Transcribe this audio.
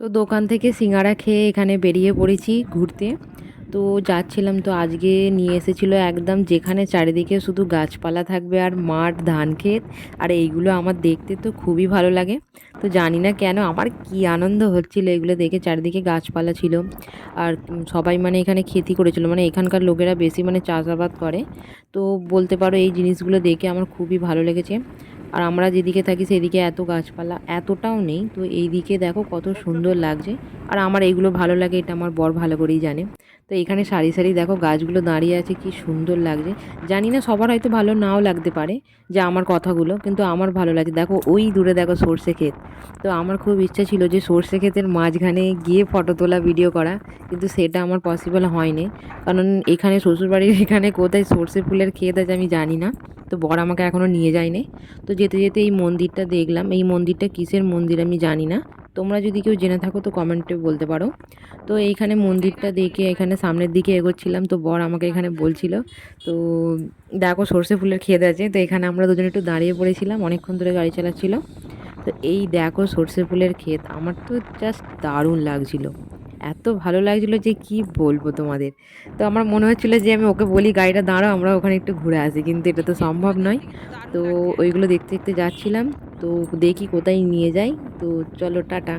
তো দোকান থেকে সিঙ্গারা খেয়ে এখানে বেরিয়ে পড়েছি ঘুরতে। তো যাচ্ছিলাম, তো আজকে নিয়ে এসেছিলো একদম যেখানে চারিদিকে শুধু গাছপালা থাকবে আর মাঠ ধান ক্ষেত। আর এইগুলো আমার দেখতে তো খুবই ভালো লাগে। তো জানি না কেন আমার কি আনন্দ হচ্ছিল এগুলো দেখে, চারিদিকে গাছপালা ছিল। আর সবাই মানে এখানে খেতি করেছিল, মানে এখানকার লোকেরা বেশি মানে চাষাবাদ করে। তো বলতে পারো এই জিনিসগুলো দেখে আমার খুবই ভালো লেগেছে। আর আমরা যেদিকে থাকি সেদিকে এত গাছপালা এতটাও নেই, তো এই দিকে দেখো কত সুন্দর লাগছে। আর আমার এইগুলো ভালো লাগে, এটা আমার বর ভালো করেই জানে। তো এখানে সারি সারি দেখো গাছগুলো দাঁড়িয়ে আছে, কি সুন্দর লাগছে। জানি না সবার হয়তো ভালো নাও লাগতে পারে যে আমার কথাগুলো, কিন্তু আমার ভালো লাগে। দেখো ওই দূরে দেখো সর্ষে ক্ষেত। তো আমার খুব ইচ্ছা ছিল যে সর্ষে ক্ষেতের মাঝখানে গিয়ে ফটো তোলা ভিডিও করা, কিন্তু সেটা আমার পসিবল হয়নি। কারণ এখানে শ্বশুরবাড়ির এখানে কোথায় সর্ষে ফুলের ক্ষেত আছে আমি জানি না। তো বর আমাকে এখনও নিয়ে যায়নি। তো যেতে যেতে এই মন্দিরটা দেখলাম। এই মন্দিরটা কিসের মন্দির আমি জানি না, তোমরা যদি কেউ জেনে থাকো তো কমেন্টে বলতে পারো। তো এইখানে মন্দিরটা দেখে এখানে সামনের দিকে এগোচ্ছিলাম, তো বর আমাকে এখানে বলছিল তো দেখো সর্ষে ফুলের ক্ষেত আছে। তো এখানে আমরা দুজনে একটু দাঁড়িয়ে পড়েছিলাম, অনেকক্ষণ ধরে গাড়ি চালাচ্ছিল। তো এই দেখো সর্ষে ফুলের ক্ষেত, আমার তো জাস্ট দারুণ লাগছিল, এত ভালো লাগছিল যে কি বলবো তোমাদের। তো আমার মনে হচ্ছিলো যে আমি ওকে বলি গাড়িটা দাঁড়াও, আমরা ওখানে একটু ঘুরে আসি, কিন্তু এটা তো সম্ভব নয়। তো ওইগুলো দেখতে দেখতে যাচ্ছিলাম। তো দেখি কোথায় নিয়ে যাই। তো চলো টাটা।